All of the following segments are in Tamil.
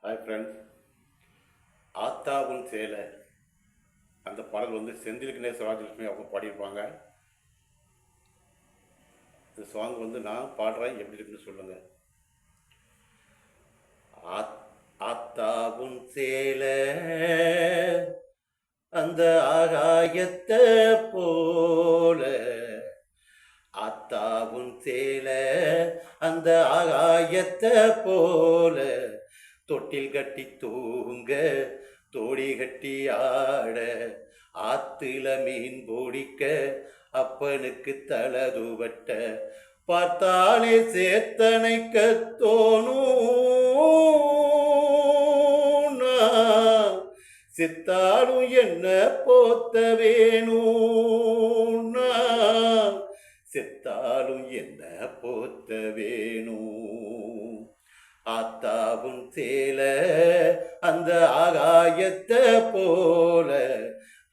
Hi friends. ஆத்தாவும் சேலை அந்த பாடல் செந்தில் கணேஷ் ராஜலட்சுமி அவங்க பாடியிருப்பாங்க. இந்த சாங் நான் பாடுறேன், எப்படி இருக்குன்னு சொல்லுங்கள். ஆத்தாவும் சேலை அந்த ஆகாயத்தை போல, ஆத்தாவும் சேலை அந்த ஆகாயத்தை போல, தொட்டில் கட்டி தூங்க தோடி கட்டி ஆட, ஆத்துல மீன் பிடிக்க அப்பனுக்கு தலதுவட்ட, பார்த்தாலே சேத்தனைக்க தோணும், சித்தாலும் என்ன போத்த வேணும், செத்தாலும் என்ன போத்த வேணும். ஆத்தாவும் சேலை அந்த ஆகாயத்தை போல,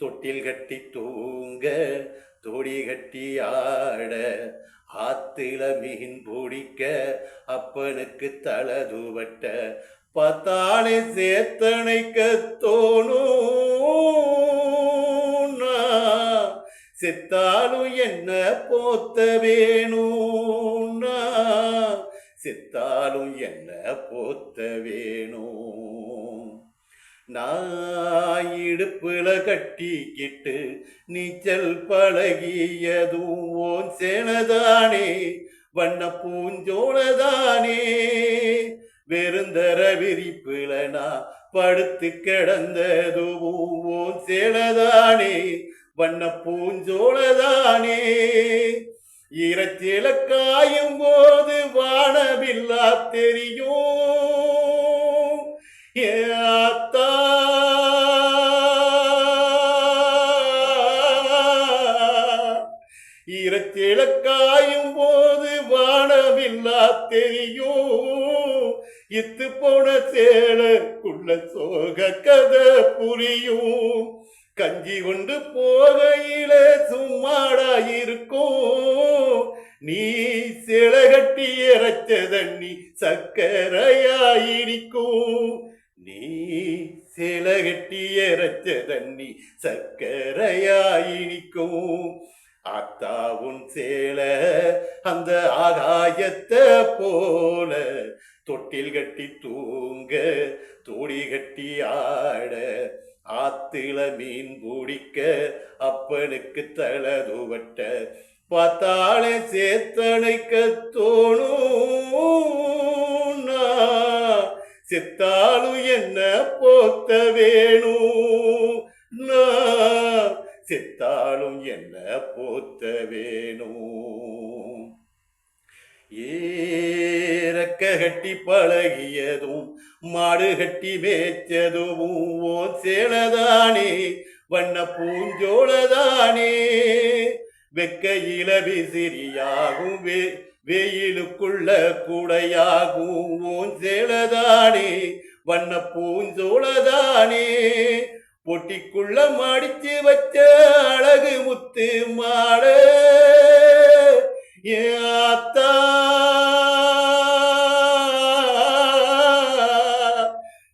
தொட்டில் கட்டி தூங்க தோடி கட்டி ஆட, ஆத்துல மீன் பிடிக்க அப்பனுக்கு தலதுவட்ட, பார்த்தாலே சேத்தனைக்க தோணும், செத்தாலும் என்ன போத்த வேணும், செத்தாலும் என்ன போத்த வேணும். நான் இடுப்புல கட்டிக்கிட்டு நீச்சல் பழகியதும் ஓன் சேனதானே, வண்ண பூஞ்சோளதானே, வெறுந்தர விரிப்புல நான் படுத்து கிடந்ததும் ஓன் சேனதானே, வண்ண பூஞ்சோளதானே, ஈரச்சேல காயும் போது வானவில்லா தெரியும், ஏத்தா ஈரச்சேல காயும் போது வானவில்லா தெரியும், இத்து போன சேலக்குள்ள சோக கதை புரியும், கஞ்சி கொண்டு போகையில சும்மாடா இருக்கும், நீ சேலை கட்டி இறைச்ச தண்ணி சக்கரையாயிருக்கும், நீ சேலை கட்டி இறைச்ச தண்ணி சக்கரையாயிருக்கும். ஆத்தாவும் சேலை அந்த ஆகாயத்தை போல, தொட்டில் கட்டி தூங்க தோடி கட்டி ஆட, ஆத்துல மீன் பிடிக்க அப்பனுக்கு தலதுவட்ட, பார்த்தாலே சேத்தனைக்க தோணும், செத்தாலும் என்ன போத்த வேணும், செத்தாலும் என்ன போத்த வேணும். ஏரக்க கட்டி பழகியதும் மாடு கட்டி மேய்ச்சதும் ஓன் சேலதானே, வண்ண பூஞ்சோளதானே, வெக்கையில விசிறியாகும் வெயிலுக்குள்ள கூடையாகும் ஓன் சேலதானே, வண்ண பூஞ்சோளதானே, பொட்டிக்குள்ள மடிச்சு வச்ச அழகு முத்து மாட, ஏத்தா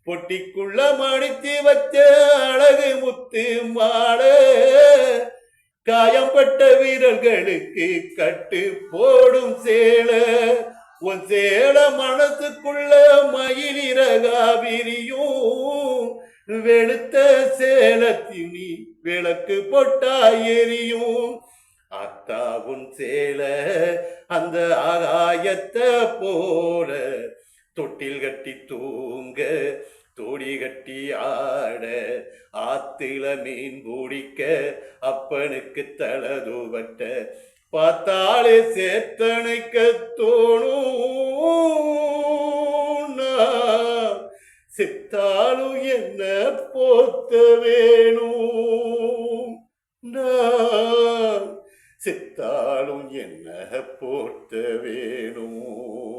பொட்டிக்குள்ள மடிச்சு வச்ச அழகு முத்து மாட, காயம்பட்ட வீரர்களுக்கு கட்டு போடும் சேலை, உன் சேல மனசுக்குள்ள மயிலிறகா விரியும், வெளுத்த சேலத்தினி விளக்கு பொட்டா எரியும். ஆத்தாவும் சேலை அந்த ஆகாயத்தை போல, தொட்டில் கட்டி தூங்க தோடி கட்டி ஆட, ஆத்துல மீன் பிடிக்க அப்பனுக்கு தலதுவட்ட, பார்த்தாலே சேத்தனைக்க தோணும், செத்தாலும் என்ன போத்த வேணும், செத்தாலும் என்ன போத்த வேணும்.